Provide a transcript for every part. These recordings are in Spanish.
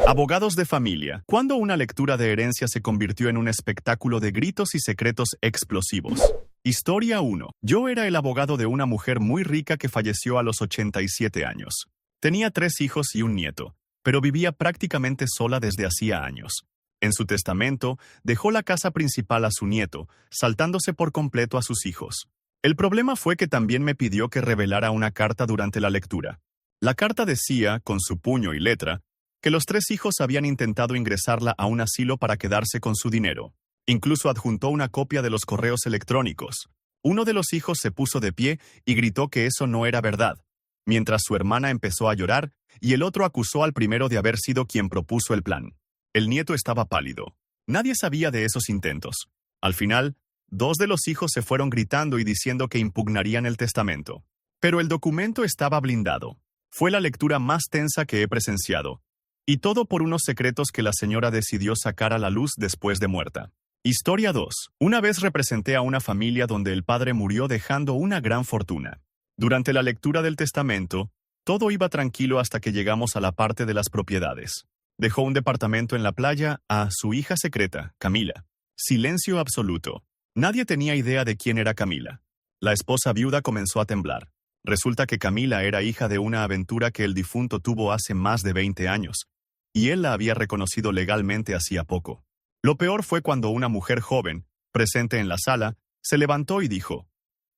Abogados de familia. ¿Cuándo una lectura de herencia se convirtió en un espectáculo de gritos y secretos explosivos? Historia 1. Yo era el abogado de una mujer muy rica que falleció a los 87 años. Tenía 3 hijos y un nieto, pero vivía prácticamente sola desde hacía años. En su testamento, dejó la casa principal a su nieto, saltándose por completo a sus hijos. El problema fue que también me pidió que revelara una carta durante la lectura. La carta decía, con su puño y letra, que los 3 hijos habían intentado ingresarla a un asilo para quedarse con su dinero. Incluso adjuntó una copia de los correos electrónicos. Uno de los hijos se puso de pie y gritó que eso no era verdad, mientras su hermana empezó a llorar y el otro acusó al primero de haber sido quien propuso el plan. El nieto estaba pálido. Nadie sabía de esos intentos. Al final, 2 de los hijos se fueron gritando y diciendo que impugnarían el testamento. Pero el documento estaba blindado. Fue la lectura más tensa que he presenciado. Y todo por unos secretos que la señora decidió sacar a la luz después de muerta. Historia 2. Una vez representé a una familia donde el padre murió dejando una gran fortuna. Durante la lectura del testamento, todo iba tranquilo hasta que llegamos a la parte de las propiedades. Dejó un departamento en la playa a su hija secreta, Camila. Silencio absoluto. Nadie tenía idea de quién era Camila. La esposa viuda comenzó a temblar. Resulta que Camila era hija de una aventura que el difunto tuvo hace más de 20 años. Y él la había reconocido legalmente hacía poco. Lo peor fue cuando una mujer joven, presente en la sala, se levantó y dijo: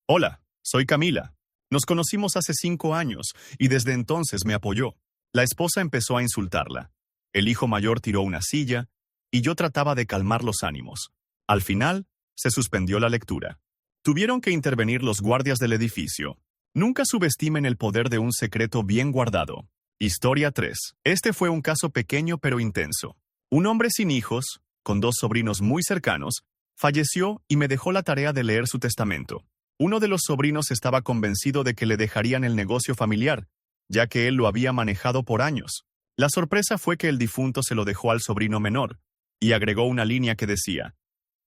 «Hola, soy Camila. Nos conocimos hace 5 años, y desde entonces me apoyó». La esposa empezó a insultarla. El hijo mayor tiró una silla, y yo trataba de calmar los ánimos. Al final, se suspendió la lectura. Tuvieron que intervenir los guardias del edificio. Nunca subestimen el poder de un secreto bien guardado. Historia 3. Este fue un caso pequeño pero intenso. Un hombre sin hijos, con 2 sobrinos muy cercanos, falleció y me dejó la tarea de leer su testamento. Uno de los sobrinos estaba convencido de que le dejarían el negocio familiar, ya que él lo había manejado por años. La sorpresa fue que el difunto se lo dejó al sobrino menor, y agregó una línea que decía: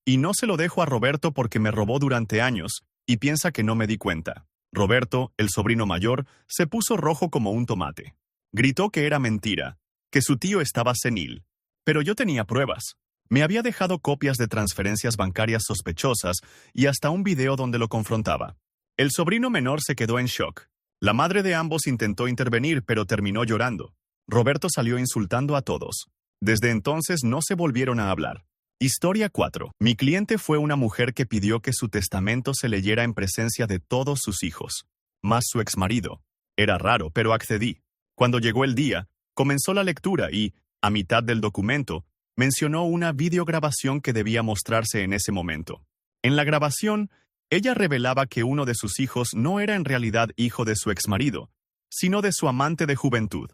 «Y no se lo dejo a Roberto porque me robó durante años, y piensa que no me di cuenta». Roberto, el sobrino mayor, se puso rojo como un tomate. Gritó que era mentira, que su tío estaba senil. Pero yo tenía pruebas. Me había dejado copias de transferencias bancarias sospechosas y hasta un video donde lo confrontaba. El sobrino menor se quedó en shock. La madre de ambos intentó intervenir, pero terminó llorando. Roberto salió insultando a todos. Desde entonces no se volvieron a hablar. Historia 4. Mi cliente fue una mujer que pidió que su testamento se leyera en presencia de todos sus hijos, más su exmarido. Era raro, pero accedí. Cuando llegó el día, comenzó la lectura y, a mitad del documento, mencionó una videograbación que debía mostrarse en ese momento. En la grabación, ella revelaba que uno de sus hijos no era en realidad hijo de su exmarido, sino de su amante de juventud.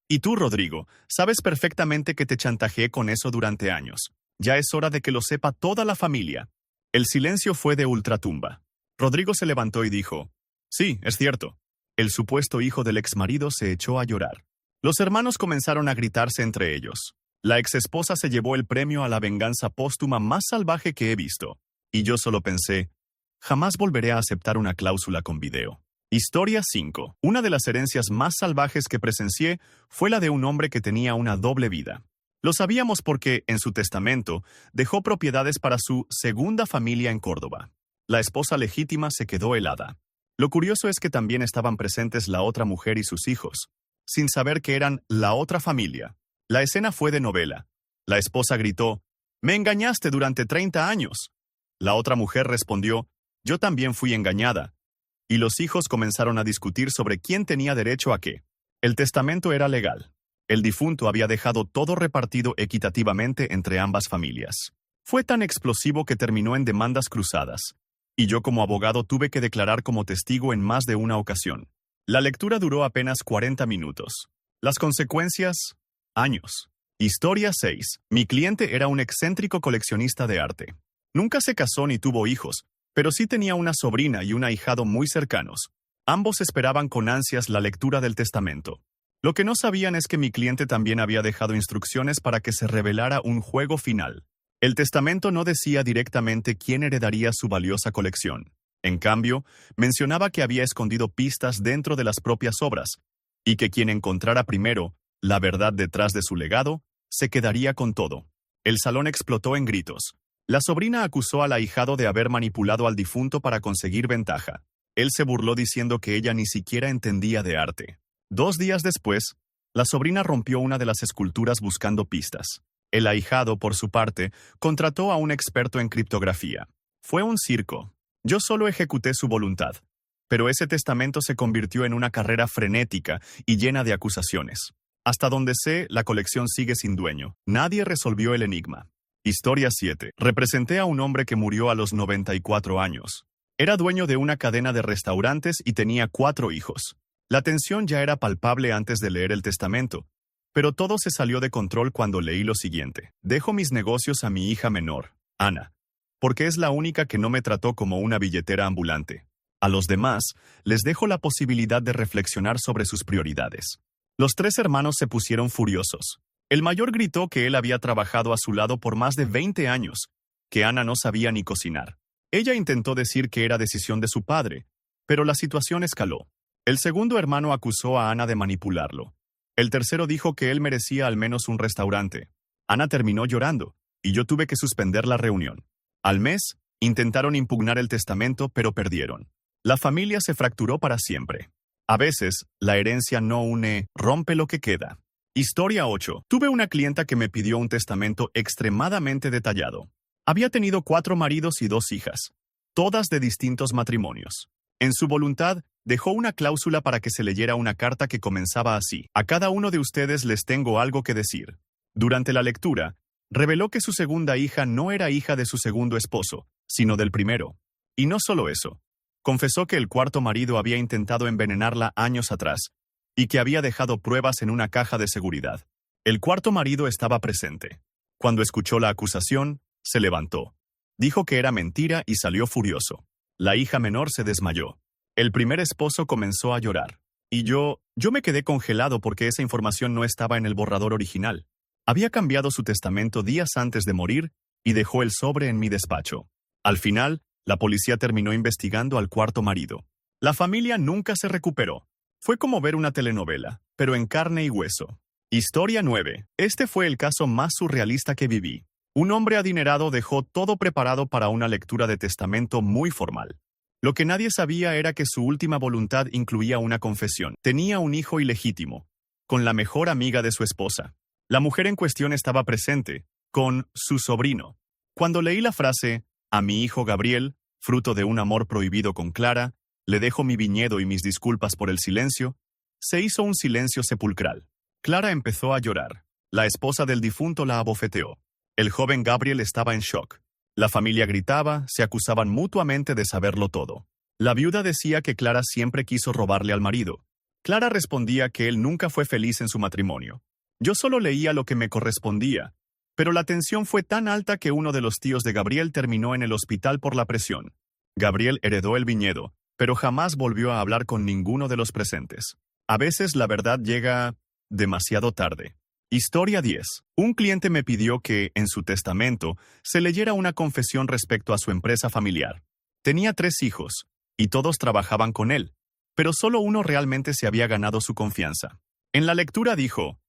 Y tú, Rodrigo, sabes perfectamente que te chantajeé con eso durante años. Ya es hora de que lo sepa toda la familia. El silencio fue de ultratumba. Rodrigo se levantó y dijo: «Sí, es cierto». El supuesto hijo del exmarido se echó a llorar. Los hermanos comenzaron a gritarse entre ellos. La exesposa se llevó el premio a la venganza póstuma más salvaje que he visto. Y yo solo pensé: jamás volveré a aceptar una cláusula con video. Historia 5. Una de las herencias más salvajes que presencié fue la de un hombre que tenía una doble vida. Lo sabíamos porque, en su testamento, dejó propiedades para su segunda familia en Córdoba. La esposa legítima se quedó helada. Lo curioso es que también estaban presentes la otra mujer y sus hijos, sin saber que eran la otra familia. La escena fue de novela. La esposa gritó: «¡Me engañaste durante 30 años!». La otra mujer respondió: «Yo también fui engañada». Y los hijos comenzaron a discutir sobre quién tenía derecho a qué. El testamento era legal. El difunto había dejado todo repartido equitativamente entre ambas familias. Fue tan explosivo que terminó en demandas cruzadas. Y yo como abogado tuve que declarar como testigo en más de una ocasión. La lectura duró apenas 40 minutos. Las consecuencias: años. Historia 6. Mi cliente era un excéntrico coleccionista de arte. Nunca se casó ni tuvo hijos, pero sí tenía una sobrina y un ahijado muy cercanos. Ambos esperaban con ansias la lectura del testamento. Lo que no sabían es que mi cliente también había dejado instrucciones para que se revelara un juego final. El testamento no decía directamente quién heredaría su valiosa colección. En cambio, mencionaba que había escondido pistas dentro de las propias obras, y que quien encontrara primero la verdad detrás de su legado se quedaría con todo. El salón explotó en gritos. La sobrina acusó al ahijado de haber manipulado al difunto para conseguir ventaja. Él se burló diciendo que ella ni siquiera entendía de arte. 2 días después, la sobrina rompió una de las esculturas buscando pistas. El ahijado, por su parte, contrató a un experto en criptografía. Fue un circo. Yo solo ejecuté su voluntad. Pero ese testamento se convirtió en una carrera frenética y llena de acusaciones. Hasta donde sé, la colección sigue sin dueño. Nadie resolvió el enigma. Historia 7. Representé a un hombre que murió a los 94 años. Era dueño de una cadena de restaurantes y tenía 4 hijos. La tensión ya era palpable antes de leer el testamento, pero todo se salió de control cuando leí lo siguiente. Dejo mis negocios a mi hija menor, Ana, porque es la única que no me trató como una billetera ambulante. A los demás, les dejo la posibilidad de reflexionar sobre sus prioridades. Los 3 hermanos se pusieron furiosos. El mayor gritó que él había trabajado a su lado por más de 20 años, que Ana no sabía ni cocinar. Ella intentó decir que era decisión de su padre, pero la situación escaló. El segundo hermano acusó a Ana de manipularlo. El tercero dijo que él merecía al menos un restaurante. Ana terminó llorando, y yo tuve que suspender la reunión. Al mes, intentaron impugnar el testamento, pero perdieron. La familia se fracturó para siempre. A veces, la herencia no une, rompe lo que queda. Historia 8. Tuve una clienta que me pidió un testamento extremadamente detallado. Había tenido 4 maridos y 2 hijas, todas de distintos matrimonios. En su voluntad, dejó una cláusula para que se leyera una carta que comenzaba así. A cada uno de ustedes les tengo algo que decir. Durante la lectura, reveló que su segunda hija no era hija de su segundo esposo, sino del primero. Y no solo eso. Confesó que el cuarto marido había intentado envenenarla años atrás, y que había dejado pruebas en una caja de seguridad. El cuarto marido estaba presente. Cuando escuchó la acusación, se levantó. Dijo que era mentira y salió furioso. La hija menor se desmayó. El primer esposo comenzó a llorar. Y yo me quedé congelado porque esa información no estaba en el borrador original. Había cambiado su testamento días antes de morir y dejó el sobre en mi despacho. Al final, la policía terminó investigando al cuarto marido. La familia nunca se recuperó. Fue como ver una telenovela, pero en carne y hueso. Historia 9. Este fue el caso más surrealista que viví. Un hombre adinerado dejó todo preparado para una lectura de testamento muy formal. Lo que nadie sabía era que su última voluntad incluía una confesión. Tenía un hijo ilegítimo, con la mejor amiga de su esposa. La mujer en cuestión estaba presente, con su sobrino. Cuando leí la frase, a mi hijo Gabriel, fruto de un amor prohibido con Clara, le dejo mi viñedo y mis disculpas por el silencio, se hizo un silencio sepulcral. Clara empezó a llorar. La esposa del difunto la abofeteó. El joven Gabriel estaba en shock. La familia gritaba, se acusaban mutuamente de saberlo todo. La viuda decía que Clara siempre quiso robarle al marido. Clara respondía que él nunca fue feliz en su matrimonio. Yo solo leía lo que me correspondía, pero la tensión fue tan alta que uno de los tíos de Gabriel terminó en el hospital por la presión. Gabriel heredó el viñedo, pero jamás volvió a hablar con ninguno de los presentes. A veces la verdad llega demasiado tarde. Historia 10. Un cliente me pidió que, en su testamento, se leyera una confesión respecto a su empresa familiar. Tenía 3 hijos, y todos trabajaban con él, pero solo uno realmente se había ganado su confianza. En la lectura dijo,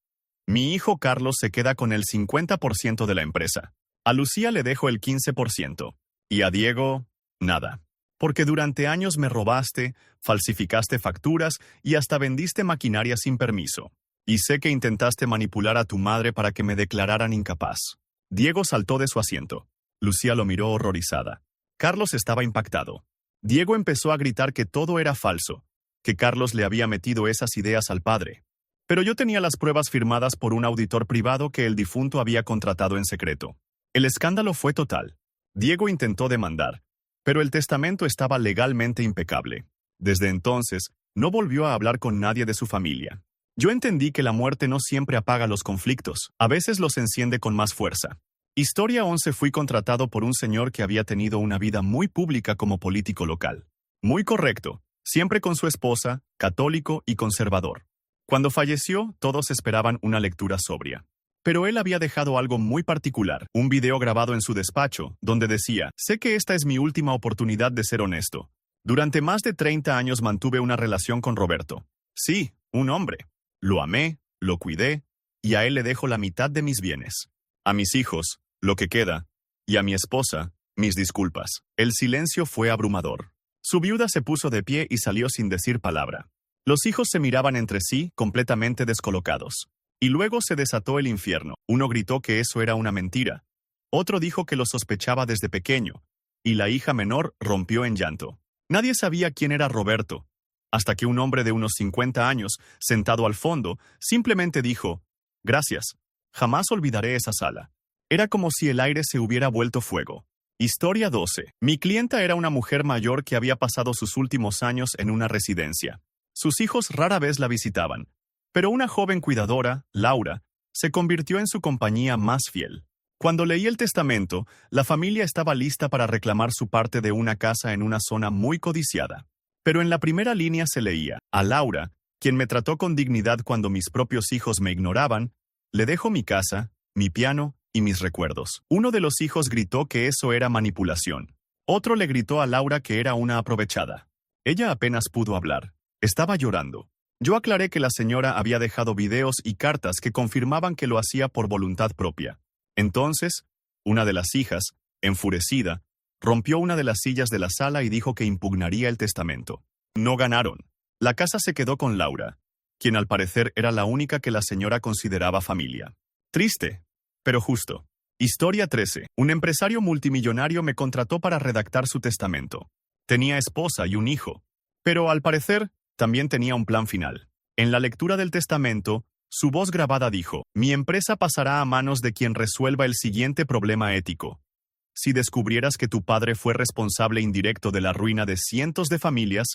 mi hijo Carlos se queda con el 50% de la empresa. A Lucía le dejo el 15%. Y a Diego, nada. Porque durante años me robaste, falsificaste facturas y hasta vendiste maquinaria sin permiso. Y sé que intentaste manipular a tu madre para que me declararan incapaz. Diego saltó de su asiento. Lucía lo miró horrorizada. Carlos estaba impactado. Diego empezó a gritar que todo era falso, que Carlos le había metido esas ideas al padre. Pero yo tenía las pruebas firmadas por un auditor privado que el difunto había contratado en secreto. El escándalo fue total. Diego intentó demandar, pero el testamento estaba legalmente impecable. Desde entonces, no volvió a hablar con nadie de su familia. Yo entendí que la muerte no siempre apaga los conflictos, a veces los enciende con más fuerza. Historia 11. Fui contratado por un señor que había tenido una vida muy pública como político local. Muy correcto, siempre con su esposa, católico y conservador. Cuando falleció, todos esperaban una lectura sobria. Pero él había dejado algo muy particular, un video grabado en su despacho, donde decía, sé que esta es mi última oportunidad de ser honesto. Durante más de 30 años mantuve una relación con Roberto. Sí, un hombre. Lo amé, lo cuidé, y a él le dejo la mitad de mis bienes. A mis hijos, lo que queda, y a mi esposa, mis disculpas. El silencio fue abrumador. Su viuda se puso de pie y salió sin decir palabra. Los hijos se miraban entre sí, completamente descolocados. Y luego se desató el infierno. Uno gritó que eso era una mentira. Otro dijo que lo sospechaba desde pequeño, y la hija menor rompió en llanto. Nadie sabía quién era Roberto, hasta que un hombre de unos 50 años, sentado al fondo, simplemente dijo: «Gracias. Jamás olvidaré esa sala». Era como si el aire se hubiera vuelto fuego. Historia 12. Mi clienta era una mujer mayor que había pasado sus últimos años en una residencia. Sus hijos rara vez la visitaban, pero una joven cuidadora, Laura, se convirtió en su compañía más fiel. Cuando leí el testamento, la familia estaba lista para reclamar su parte de una casa en una zona muy codiciada. Pero en la primera línea se leía: «A Laura, quien me trató con dignidad cuando mis propios hijos me ignoraban, le dejo mi casa, mi piano y mis recuerdos». Uno de los hijos gritó que eso era manipulación. Otro le gritó a Laura que era una aprovechada. Ella apenas pudo hablar. Estaba llorando. Yo aclaré que la señora había dejado videos y cartas que confirmaban que lo hacía por voluntad propia. Entonces, una de las hijas, enfurecida, rompió una de las sillas de la sala y dijo que impugnaría el testamento. No ganaron. La casa se quedó con Laura, quien al parecer era la única que la señora consideraba familia. Triste, pero justo. Historia 13. Un empresario multimillonario me contrató para redactar su testamento. Tenía esposa y un hijo, pero al parecer también tenía un plan final. En la lectura del testamento, su voz grabada dijo: «Mi empresa pasará a manos de quien resuelva el siguiente problema ético. Si descubrieras que tu padre fue responsable indirecto de la ruina de cientos de familias,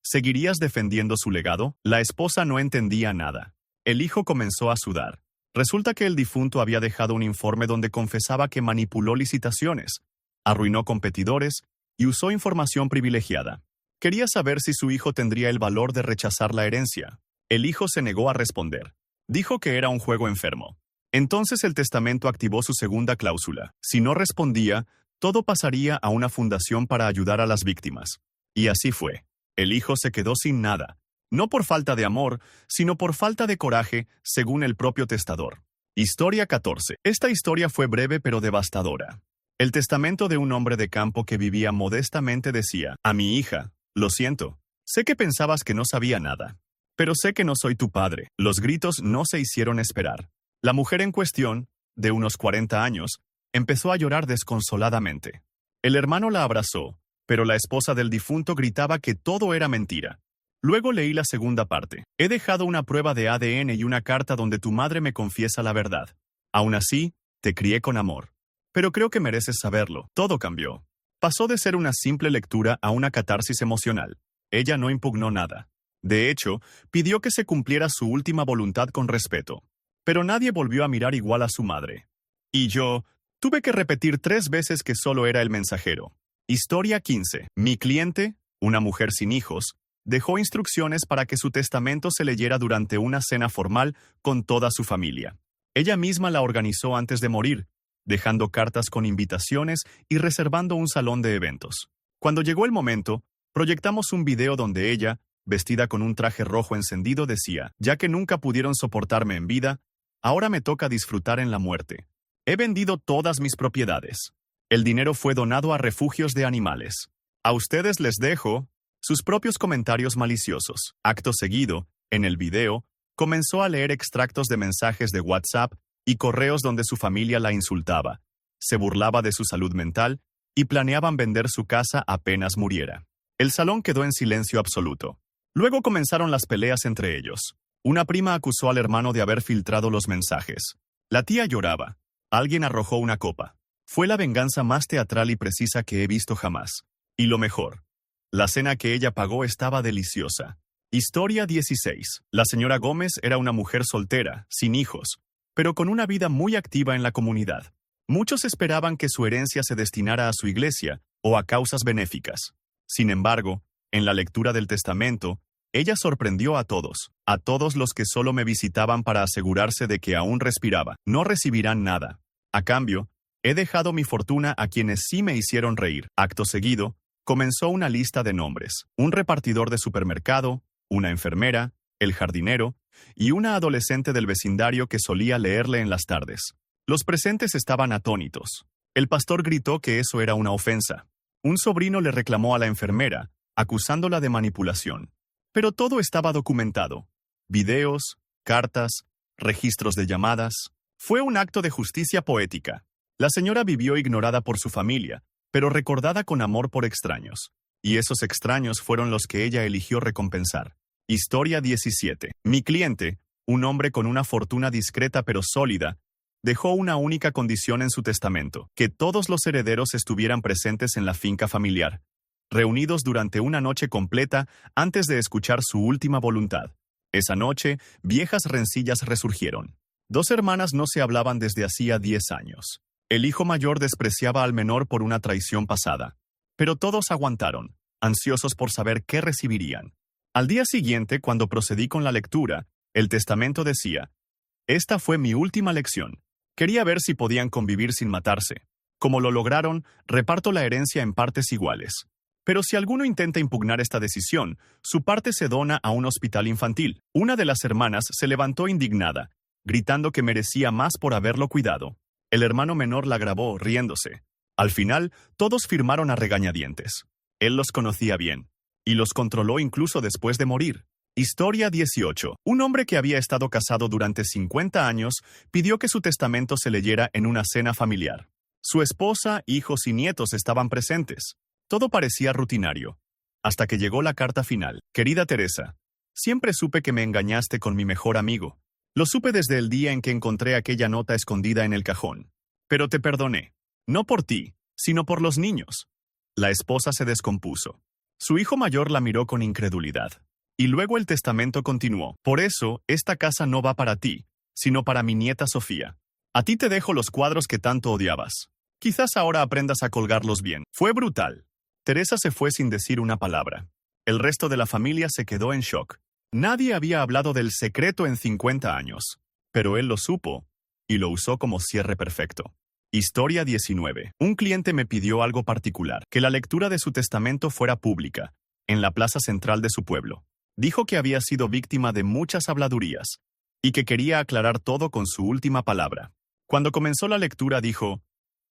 ¿seguirías defendiendo su legado?». La esposa no entendía nada. El hijo comenzó a sudar. Resulta que el difunto había dejado un informe donde confesaba que manipuló licitaciones, arruinó competidores y usó información privilegiada. Quería saber si su hijo tendría el valor de rechazar la herencia. El hijo se negó a responder. Dijo que era un juego enfermo. Entonces el testamento activó su segunda cláusula. Si no respondía, todo pasaría a una fundación para ayudar a las víctimas. Y así fue. El hijo se quedó sin nada. No por falta de amor, sino por falta de coraje, según el propio testador. Historia 14. Esta historia fue breve pero devastadora. El testamento de un hombre de campo que vivía modestamente decía: «A mi hija, lo siento. Sé que pensabas que no sabía nada. Pero sé que no soy tu padre». Los gritos no se hicieron esperar. La mujer en cuestión, de unos 40 años, empezó a llorar desconsoladamente. El hermano la abrazó, pero la esposa del difunto gritaba que todo era mentira. Luego leí la segunda parte. «He dejado una prueba de ADN y una carta donde tu madre me confiesa la verdad. Aún así, te crié con amor. Pero creo que mereces saberlo. Todo cambió». Pasó de ser una simple lectura a una catarsis emocional. Ella no impugnó nada. De hecho, pidió que se cumpliera su última voluntad con respeto. Pero nadie volvió a mirar igual a su madre. Y yo tuve que repetir 3 veces que solo era el mensajero. Historia 15. Mi cliente, una mujer sin hijos, dejó instrucciones para que su testamento se leyera durante una cena formal con toda su familia. Ella misma la organizó antes de morir, dejando cartas con invitaciones y reservando un salón de eventos. Cuando llegó el momento, proyectamos un video donde ella, vestida con un traje rojo encendido, decía: «Ya que nunca pudieron soportarme en vida, ahora me toca disfrutar en la muerte. He vendido todas mis propiedades. El dinero fue donado a refugios de animales. A ustedes les dejo». Sus propios comentarios maliciosos. Acto seguido, en el video, comenzó a leer extractos de mensajes de WhatsApp y correos donde su familia la insultaba, se burlaba de su salud mental y planeaban vender su casa apenas muriera. El salón quedó en silencio absoluto. Luego comenzaron las peleas entre ellos. Una prima acusó al hermano de haber filtrado los mensajes. La tía lloraba. Alguien arrojó una copa. Fue la venganza más teatral y precisa que he visto jamás. Y lo mejor: la cena que ella pagó estaba deliciosa. Historia 16. La señora Gómez era una mujer soltera, sin hijos, pero con una vida muy activa en la comunidad. Muchos esperaban que su herencia se destinara a su iglesia o a causas benéficas. Sin embargo, en la lectura del testamento, ella sorprendió a todos los que solo me visitaban para asegurarse de que aún respiraba. No recibirán nada. A cambio, he dejado mi fortuna a quienes sí me hicieron reír. Acto seguido, comenzó una lista de nombres: un repartidor de supermercado, una enfermera, el jardinero y una adolescente del vecindario que solía leerle en las tardes. Los presentes estaban atónitos. El pastor gritó que eso era una ofensa. Un sobrino le reclamó a la enfermera, acusándola de manipulación. Pero todo estaba documentado. Videos, cartas, registros de llamadas. Fue un acto de justicia poética. La señora vivió ignorada por su familia, pero recordada con amor por extraños. Y esos extraños fueron los que ella eligió recompensar. Historia 17. Mi cliente, un hombre con una fortuna discreta pero sólida, dejó una única condición en su testamento: que todos los herederos estuvieran presentes en la finca familiar, reunidos durante una noche completa antes de escuchar su última voluntad. Esa noche, viejas rencillas resurgieron. Dos hermanas no se hablaban desde hacía 10 años. El hijo mayor despreciaba al menor por una traición pasada. Pero todos aguantaron, ansiosos por saber qué recibirían. Al día siguiente, cuando procedí con la lectura, el testamento decía: «Esta fue mi última lección. Quería ver si podían convivir sin matarse. Como lo lograron, reparto la herencia en partes iguales. Pero si alguno intenta impugnar esta decisión, su parte se dona a un hospital infantil». Una de las hermanas se levantó indignada, gritando que merecía más por haberlo cuidado. El hermano menor la grabó, riéndose. Al final, todos firmaron a regañadientes. Él los conocía bien, y los controló incluso después de morir. Historia 18. Un hombre que había estado casado durante 50 años pidió que su testamento se leyera en una cena familiar. Su esposa, hijos y nietos estaban presentes. Todo parecía rutinario, hasta que llegó la carta final. «Querida Teresa, siempre supe que me engañaste con mi mejor amigo. Lo supe desde el día en que encontré aquella nota escondida en el cajón. Pero te perdoné, no por ti, sino por los niños». La esposa se descompuso. Su hijo mayor la miró con incredulidad. Y luego el testamento continuó: «Por eso, esta casa no va para ti, sino para mi nieta Sofía. A ti te dejo los cuadros que tanto odiabas. Quizás ahora aprendas a colgarlos bien». Fue brutal. Teresa se fue sin decir una palabra. El resto de la familia se quedó en shock. Nadie había hablado del secreto en 50 años. Pero él lo supo, y lo usó como cierre perfecto. Historia 19. Un cliente me pidió algo particular: que la lectura de su testamento fuera pública, en la plaza central de su pueblo. Dijo que había sido víctima de muchas habladurías, y que quería aclarar todo con su última palabra. Cuando comenzó la lectura dijo: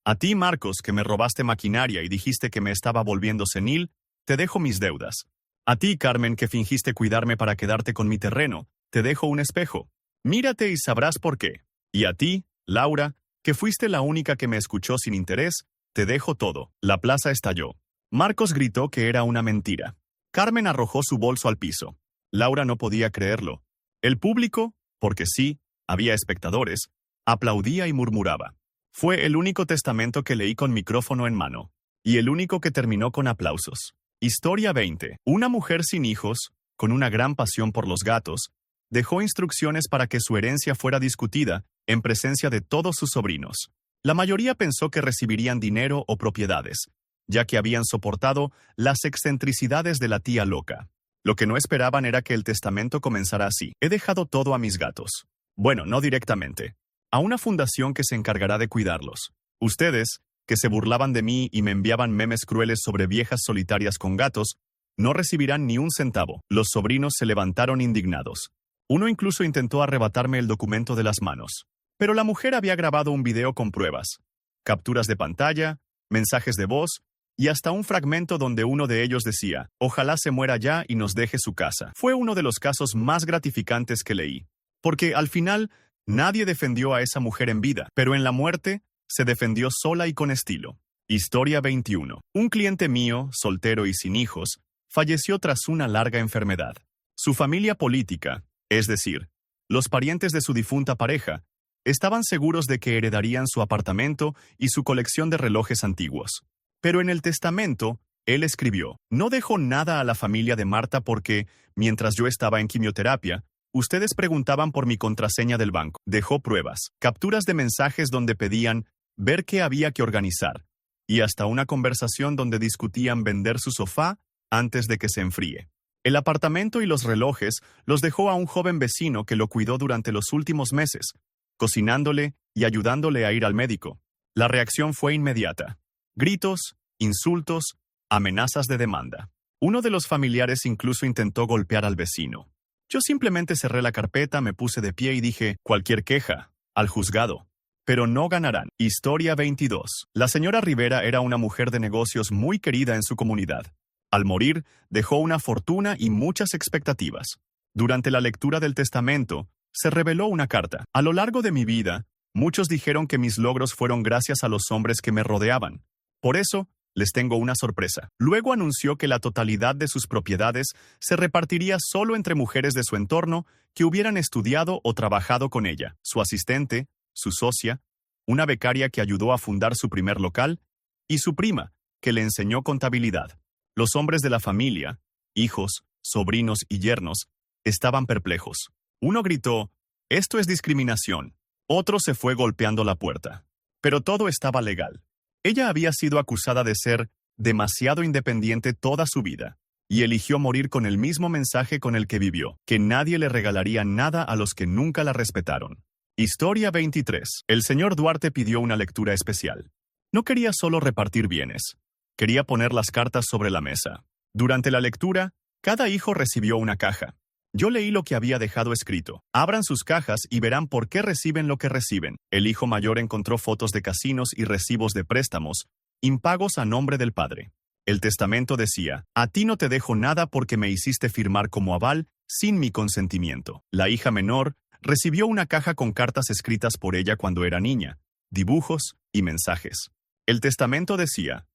«A ti, Marcos, que me robaste maquinaria y dijiste que me estaba volviendo senil, te dejo mis deudas. A ti, Carmen, que fingiste cuidarme para quedarte con mi terreno, te dejo un espejo. Mírate y sabrás por qué. Y a ti, Laura, que fuiste la única que me escuchó sin interés, te dejo todo». La plaza estalló. Marcos gritó que era una mentira. Carmen arrojó su bolso al piso. Laura no podía creerlo. El público, porque sí, había espectadores, aplaudía y murmuraba. Fue el único testamento que leí con micrófono en mano, y el único que terminó con aplausos. Historia 20. Una mujer sin hijos, con una gran pasión por los gatos, dejó instrucciones para que su herencia fuera discutida en presencia de todos sus sobrinos. La mayoría pensó que recibirían dinero o propiedades, ya que habían soportado las excentricidades de la tía loca. Lo que no esperaban era que el testamento comenzara así: «He dejado todo a mis gatos». Bueno, no directamente. A una fundación que se encargará de cuidarlos. Ustedes, que se burlaban de mí y me enviaban memes crueles sobre viejas solitarias con gatos, no recibirán ni un centavo. Los sobrinos se levantaron indignados. Uno incluso intentó arrebatarme el documento de las manos. Pero la mujer había grabado un video con pruebas, capturas de pantalla, mensajes de voz, y hasta un fragmento donde uno de ellos decía: «Ojalá se muera ya y nos deje su casa». Fue uno de los casos más gratificantes que leí, porque al final nadie defendió a esa mujer en vida, pero en la muerte se defendió sola y con estilo. Historia 21. Un cliente mío, soltero y sin hijos, falleció tras una larga enfermedad. Su familia política, es decir, los parientes de su difunta pareja, estaban seguros de que heredarían su apartamento y su colección de relojes antiguos. Pero en el testamento, él escribió: «No dejo nada a la familia de Marta porque, mientras yo estaba en quimioterapia, ustedes preguntaban por mi contraseña del banco». Dejó pruebas, capturas de mensajes donde pedían ver qué había que organizar, y hasta una conversación donde discutían vender su sofá antes de que se enfríe. El apartamento y los relojes los dejó a un joven vecino que lo cuidó durante los últimos meses, cocinándole y ayudándole a ir al médico. La reacción fue inmediata. Gritos, insultos, amenazas de demanda. Uno de los familiares incluso intentó golpear al vecino. Yo simplemente cerré la carpeta, me puse de pie y dije, cualquier queja, al juzgado. Pero no ganarán. Historia 22. La señora Rivera era una mujer de negocios muy querida en su comunidad. Al morir, dejó una fortuna y muchas expectativas. Durante la lectura del testamento, se reveló una carta. A lo largo de mi vida, muchos dijeron que mis logros fueron gracias a los hombres que me rodeaban. Por eso, les tengo una sorpresa. Luego anunció que la totalidad de sus propiedades se repartiría solo entre mujeres de su entorno que hubieran estudiado o trabajado con ella, su asistente, su socia, una becaria que ayudó a fundar su primer local, y su prima, que le enseñó contabilidad. Los hombres de la familia, hijos, sobrinos y yernos, estaban perplejos. Uno gritó, «Esto es discriminación». Otro se fue golpeando la puerta. Pero todo estaba legal. Ella había sido acusada de ser demasiado independiente toda su vida, y eligió morir con el mismo mensaje con el que vivió, que nadie le regalaría nada a los que nunca la respetaron. Historia 23. El señor Duarte pidió una lectura especial. No quería solo repartir bienes. Quería poner las cartas sobre la mesa. Durante la lectura, cada hijo recibió una caja. Yo leí lo que había dejado escrito. Abran sus cajas y verán por qué reciben lo que reciben. El hijo mayor encontró fotos de casinos y recibos de préstamos, impagos a nombre del padre. El testamento decía, «A ti no te dejo nada porque me hiciste firmar como aval sin mi consentimiento». La hija menor recibió una caja con cartas escritas por ella cuando era niña, dibujos y mensajes. El testamento decía,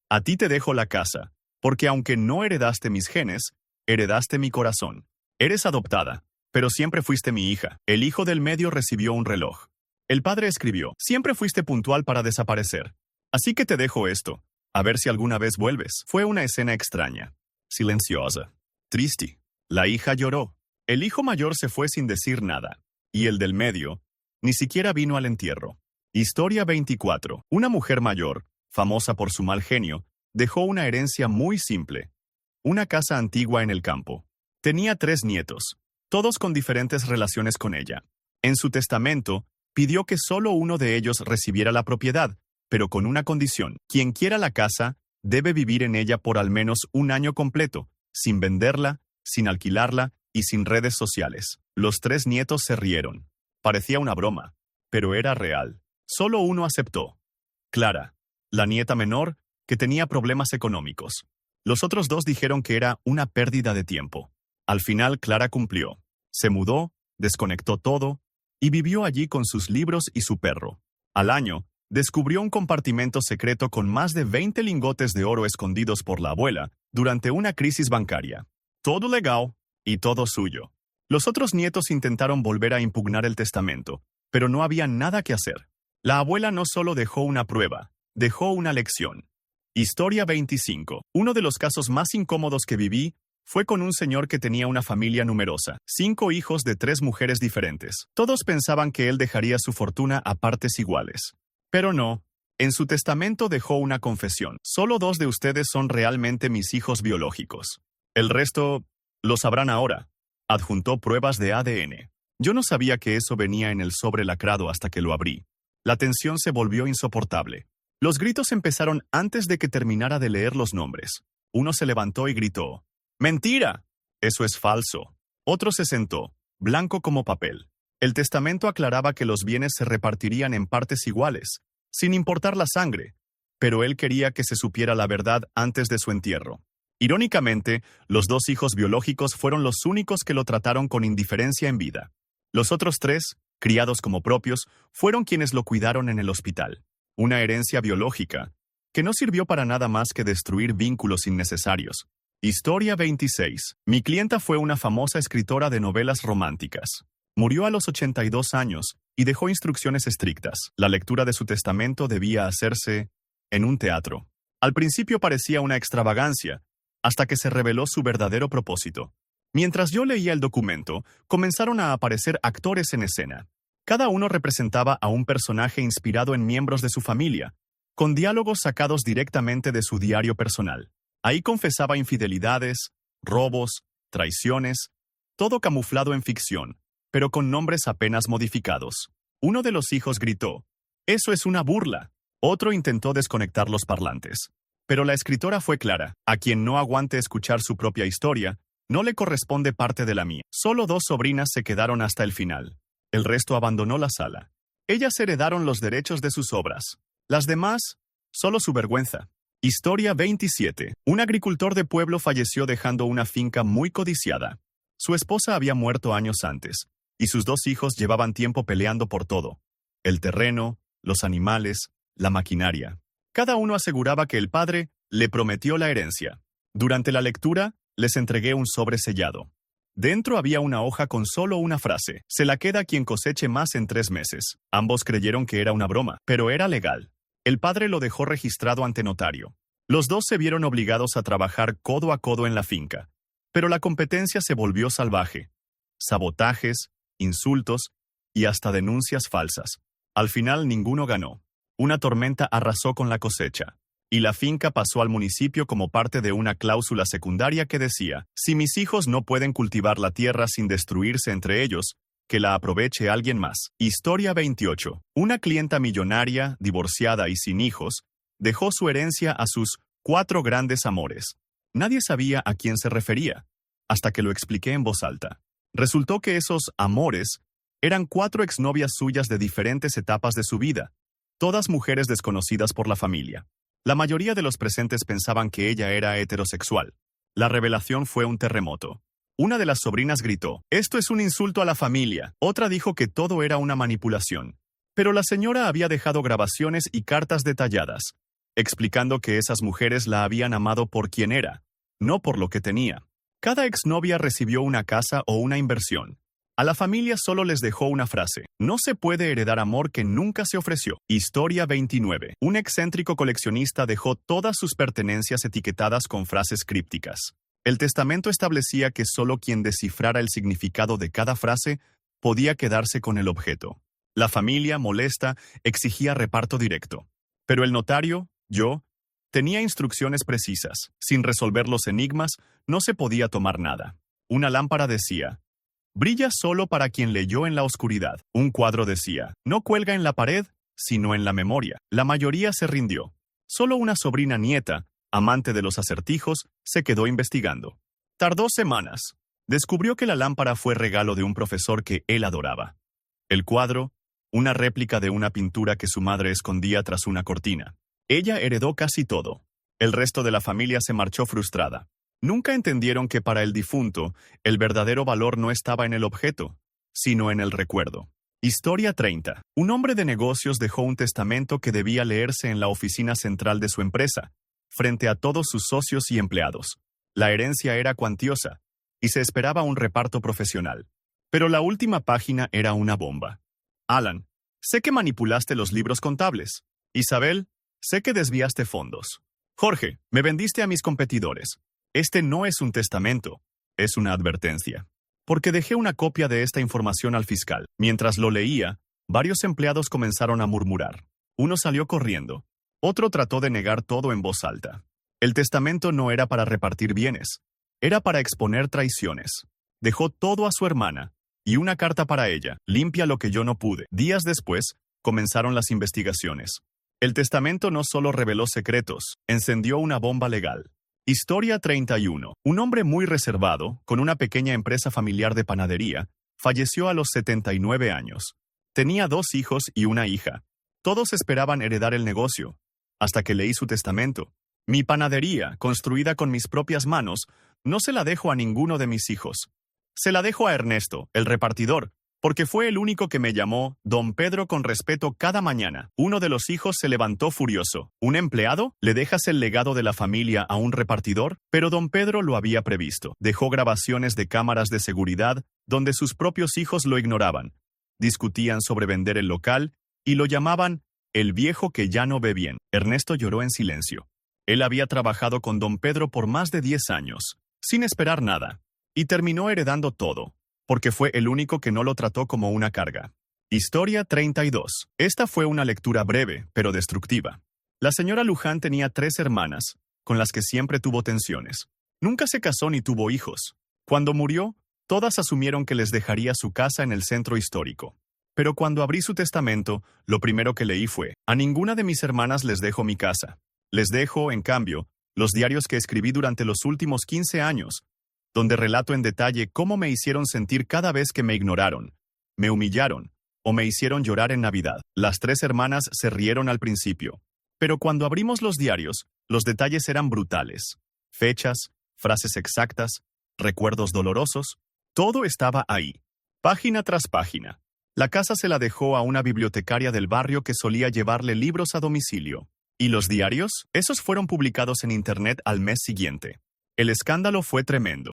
«A ti te dejo la casa, porque aunque no heredaste mis genes, heredaste mi corazón. Eres adoptada, pero siempre fuiste mi hija». El hijo del medio recibió un reloj. El padre escribió, «Siempre fuiste puntual para desaparecer. Así que te dejo esto. A ver si alguna vez vuelves». Fue una escena extraña, silenciosa, triste. La hija lloró. El hijo mayor se fue sin decir nada, y el del medio ni siquiera vino al entierro. Historia 24. Una mujer mayor, famosa por su mal genio, dejó una herencia muy simple. Una casa antigua en el campo. Tenía 3 nietos, todos con diferentes relaciones con ella. En su testamento, pidió que solo uno de ellos recibiera la propiedad, pero con una condición. Quien quiera la casa, debe vivir en ella por al menos un año completo, sin venderla, sin alquilarla y sin redes sociales. Los 3 nietos se rieron. Parecía una broma, pero era real. Solo uno aceptó. Clara, la nieta menor, que tenía problemas económicos. Los otros 2 dijeron que era una pérdida de tiempo. Al final, Clara cumplió. Se mudó, desconectó todo, y vivió allí con sus libros y su perro. Al año, descubrió un compartimento secreto con más de 20 lingotes de oro escondidos por la abuela durante una crisis bancaria. Todo legal y todo suyo. Los otros nietos intentaron volver a impugnar el testamento, pero no había nada que hacer. La abuela no solo dejó una prueba, dejó una lección. Historia 25. Uno de los casos más incómodos que viví fue con un señor que tenía una familia numerosa, 5 hijos de 3 mujeres diferentes. Todos pensaban que él dejaría su fortuna a partes iguales. Pero no. En su testamento dejó una confesión. Solo 2 de ustedes son realmente mis hijos biológicos. El resto lo sabrán ahora. Adjuntó pruebas de ADN. Yo no sabía que eso venía en el sobre lacrado hasta que lo abrí. La tensión se volvió insoportable. Los gritos empezaron antes de que terminara de leer los nombres. Uno se levantó y gritó, «¡Mentira! Eso es falso». Otro se sentó, blanco como papel. El testamento aclaraba que los bienes se repartirían en partes iguales, sin importar la sangre, pero él quería que se supiera la verdad antes de su entierro. Irónicamente, los 2 hijos biológicos fueron los únicos que lo trataron con indiferencia en vida. Los otros 3, criados como propios, fueron quienes lo cuidaron en el hospital. Una herencia biológica, que no sirvió para nada más que destruir vínculos innecesarios. Historia 26. Mi clienta fue una famosa escritora de novelas románticas. Murió a los 82 años y dejó instrucciones estrictas. La lectura de su testamento debía hacerse en un teatro. Al principio parecía una extravagancia, hasta que se reveló su verdadero propósito. Mientras yo leía el documento, comenzaron a aparecer actores en escena. Cada uno representaba a un personaje inspirado en miembros de su familia, con diálogos sacados directamente de su diario personal. Ahí confesaba infidelidades, robos, traiciones, todo camuflado en ficción, pero con nombres apenas modificados. Uno de los hijos gritó, «¡Eso es una burla!». Otro intentó desconectar los parlantes. Pero la escritora fue clara, a quien no aguante escuchar su propia historia, No le corresponde parte de la mía. Solo 2 sobrinas se quedaron hasta el final. El resto abandonó la sala. Ellas heredaron los derechos de sus obras. Las demás, solo su vergüenza. Historia 27. Un agricultor de pueblo falleció dejando una finca muy codiciada. Su esposa había muerto años antes, y sus 2 hijos llevaban tiempo peleando por todo: el terreno, los animales, la maquinaria. Cada uno aseguraba que el padre le prometió la herencia. Durante la lectura, les entregué un sobre sellado. Dentro había una hoja con solo una frase: se la queda quien coseche más en 3 meses. Ambos creyeron que era una broma, pero era legal. El padre lo dejó registrado ante notario. Los 2 se vieron obligados a trabajar codo a codo en la finca. Pero la competencia se volvió salvaje. Sabotajes, insultos y hasta denuncias falsas. Al final ninguno ganó. Una tormenta arrasó con la cosecha, y la finca pasó al municipio como parte de una cláusula secundaria que decía: si mis hijos no pueden cultivar la tierra sin destruirse entre ellos, que la aproveche alguien más. Historia 28. Una clienta millonaria, divorciada y sin hijos, dejó su herencia a sus 4 grandes amores. Nadie sabía a quién se refería, hasta que lo expliqué en voz alta. Resultó que esos amores eran 4 exnovias suyas de diferentes etapas de su vida, todas mujeres desconocidas por la familia. La mayoría de los presentes pensaban que ella era heterosexual. La revelación fue un terremoto. Una de las sobrinas gritó: «Esto es un insulto a la familia». Otra dijo que todo era una manipulación. Pero la señora había dejado grabaciones y cartas detalladas, explicando que esas mujeres la habían amado por quien era, no por lo que tenía. Cada exnovia recibió una casa o una inversión. A la familia solo les dejó una frase: no se puede heredar amor que nunca se ofreció. Historia 29. Un excéntrico coleccionista dejó todas sus pertenencias etiquetadas con frases crípticas. El testamento establecía que solo quien descifrara el significado de cada frase podía quedarse con el objeto. La familia, molesta, exigía reparto directo. Pero el notario, yo, tenía instrucciones precisas. Sin resolver los enigmas, no se podía tomar nada. Una lámpara decía: brilla solo para quien leyó en la oscuridad. Un cuadro decía: no cuelga en la pared, sino en la memoria. La mayoría se rindió. Solo una sobrina nieta, amante de los acertijos, se quedó investigando. Tardó semanas. Descubrió que la lámpara fue regalo de un profesor que él adoraba. El cuadro, una réplica de una pintura que su madre escondía tras una cortina. Ella heredó casi todo. El resto de la familia se marchó frustrada. Nunca entendieron que para el difunto, el verdadero valor no estaba en el objeto, sino en el recuerdo. Historia 30. Un hombre de negocios dejó un testamento que debía leerse en la oficina central de su empresa, frente a todos sus socios y empleados. La herencia era cuantiosa, y se esperaba un reparto profesional. Pero la última página era una bomba. Alan, sé que manipulaste los libros contables. Isabel, sé que desviaste fondos. Jorge, me vendiste a mis competidores. Este no es un testamento, es una advertencia. Porque dejé una copia de esta información al fiscal. Mientras lo leía, varios empleados comenzaron a murmurar. Uno salió corriendo. Otro trató de negar todo en voz alta. El testamento no era para repartir bienes, era para exponer traiciones. Dejó todo a su hermana, y una carta para ella: limpia lo que yo no pude. Días después, comenzaron las investigaciones. El testamento no solo reveló secretos, encendió una bomba legal. Historia 31. Un hombre muy reservado, con una pequeña empresa familiar de panadería, falleció a los 79 años. Tenía 2 hijos y una hija. Todos esperaban heredar el negocio, hasta que leí su testamento. Mi panadería, construida con mis propias manos, no se la dejo a ninguno de mis hijos. Se la dejo a Ernesto, el repartidor, porque fue el único que me llamó Don Pedro con respeto cada mañana. Uno de los hijos se levantó furioso. ¿Un empleado? ¿Le dejas el legado de la familia a un repartidor? Pero Don Pedro lo había previsto. Dejó grabaciones de cámaras de seguridad donde sus propios hijos lo ignoraban. Discutían sobre vender el local y lo llamaban el viejo que ya no ve bien. Ernesto lloró en silencio. Él había trabajado con Don Pedro por más de 10 años, sin esperar nada, y terminó heredando todo, porque fue el único que no lo trató como una carga. Historia 32. Esta fue una lectura breve, pero destructiva. La señora Luján tenía 3 hermanas, con las que siempre tuvo tensiones. Nunca se casó ni tuvo hijos. Cuando murió, todas asumieron que les dejaría su casa en el centro histórico. Pero cuando abrí su testamento, lo primero que leí fue: a ninguna de mis hermanas les dejo mi casa. Les dejo, en cambio, los diarios que escribí durante los últimos 15 años, donde relato en detalle cómo me hicieron sentir cada vez que me ignoraron, me humillaron o me hicieron llorar en Navidad. Las 3 hermanas se rieron al principio, pero cuando abrimos los diarios, los detalles eran brutales. Fechas, frases exactas, recuerdos dolorosos, todo estaba ahí, página tras página. La casa se la dejó a una bibliotecaria del barrio que solía llevarle libros a domicilio. ¿Y los diarios? Esos fueron publicados en internet al mes siguiente. El escándalo fue tremendo.